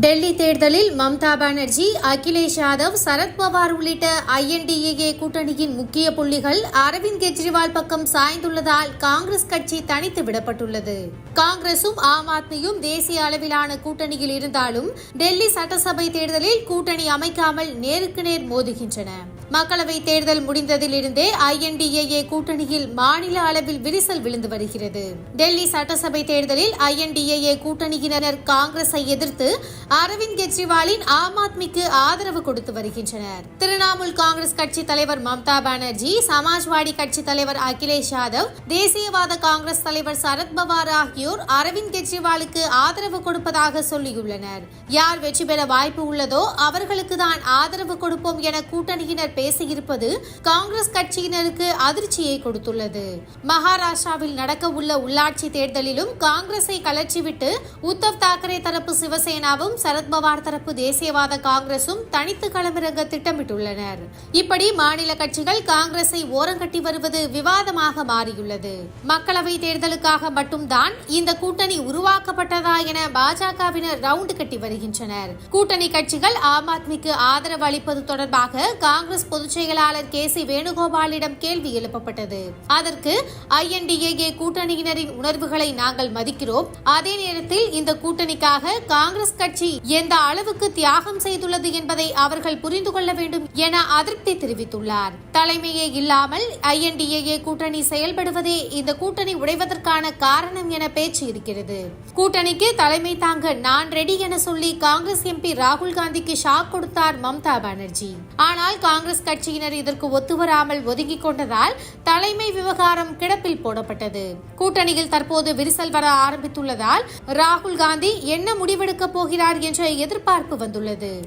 டெல்லி தேர்தலில் மம்தா பானர்ஜி, அகிலேஷ் யாதவ், சரத்பவார் உள்ளிட்ட INDAA கூட்டணியின் முக்கிய புள்ளிகள் அரவிந்த் கெஜ்ரிவால் பக்கம் சாய்ந்துள்ளதால் காங்கிரஸ் கட்சி தனித்து விடப்பட்டுள்ளது. காங்கிரசும் ஆம் ஆத்மியும் தேசிய அளவிலான கூட்டணியில் இருந்தாலும் டெல்லி சட்டசபை தேர்தலில் கூட்டணி அமைக்காமல் நேருக்கு நேர் மோதுகின்றன. மக்களவை தேர்தல் முடிந்ததிலிருந்தே INDAA கூட்டணியில் மாநில அளவில் விரிசல் விழுந்து வருகிறது. டெல்லி சட்டசபை தேர்தலில் INDAA கூட்டணியினர் காங்கிரஸை எதிர்த்து அரவிந்த் கெஜ்ரிவாலின் ஆம் ஆத்மிக்கு ஆதரவு கொடுத்து வருகின்றனர். திரிணாமுல் காங்கிரஸ் கட்சி தலைவர் மம்தா பானர்ஜி, சமாஜ்வாடி கட்சி தலைவர் அகிலேஷ் யாதவ், தேசியவாத காங்கிரஸ் தலைவர் சரத்பவார் ஆகியோர் அரவிந்த் கெஜ்ரிவாலுக்கு ஆதரவு கொடுப்பதாக சொல்லியுள்ளனர். யார் வெற்றி பெற வாய்ப்பு உள்ளதோ அவர்களுக்கு தான் ஆதரவு கொடுப்போம் என கூட்டணியினர் பேசியிருப்பது காங்கிரஸ் கட்சியினருக்கு அதிர்ச்சியை கொடுத்துள்ளது. மகாராஷ்டிராவில் நடக்க உள்ள உள்ளாட்சி தேர்தலிலும் காங்கிரஸை கலற்றிவிட்டு உத்தவ் தாக்கரே தரப்பு சிவசேனாவும் சரத்பவார் தரப்பு தேசியவாத காங்கிரசும் தனித்து களமிறங்க திட்டமிட்டுள்ளனர். இப்படி மாநில கட்சிகள் காங்கிரஸை ஓரங்கட்டி வருவது விவாதமாக மாறியுள்ளது. மக்களவை தேர்தலுக்காக மட்டும்தான் இந்த கூட்டணி உருவாக்கப்பட்டதா என பாஜகவினர் ரவுண்டு கட்டி வருகின்றனர். கூட்டணி கட்சிகள் ஆம் ஆத்மிக்கு ஆதரவு அளிப்பது தொடர்பாக காங்கிரஸ் பொதுச் செயலாளர் KC வேணுகோபாலிடம் கேள்வி எழுப்பப்பட்டது. அதற்கு INDAA கூட்டணியினரின் உணர்வுகளை நாங்கள் மதிக்கிறோம், அதே நேரத்தில் இந்த கூட்டணிக்காக காங்கிரஸ் கட்சி எந்த அளவுக்கு தியாகம் செய்துள்ளது என்பதை அவர்கள் புரிந்து கொள்ள வேண்டும் என அதிருப்தி தெரிவித்துள்ளார். தலைமையே இல்லாமல் INDAA கூட்டணி செயல்படுவதே இந்த கூட்டணி உடைவதற்கான காரணம் என பேச்சு இருக்கிறது. கூட்டணிக்கு தலைமை தாங்க நான் ரெடி என சொல்லி காங்கிரஸ் MP ராகுல் காந்திக்கு ஷாக் கொடுத்தார் மம்தா பானர்ஜி. ஆனால் காங்கிரஸ் கட்சியினர் இதற்கு ஒத்துவராமல் ஒதுங்கிக் கொண்டதால் தலைமை விவகாரம் கிடப்பில் போடப்பட்டது. கூட்டணியில் தற்போது விரிசல் வர ஆரம்பித்துள்ளதால் ராகுல் காந்தி என்ன முடிவெடுக்கப் போகிறார் என்ற எதிர்பார்ப்பு வந்துள்ளது.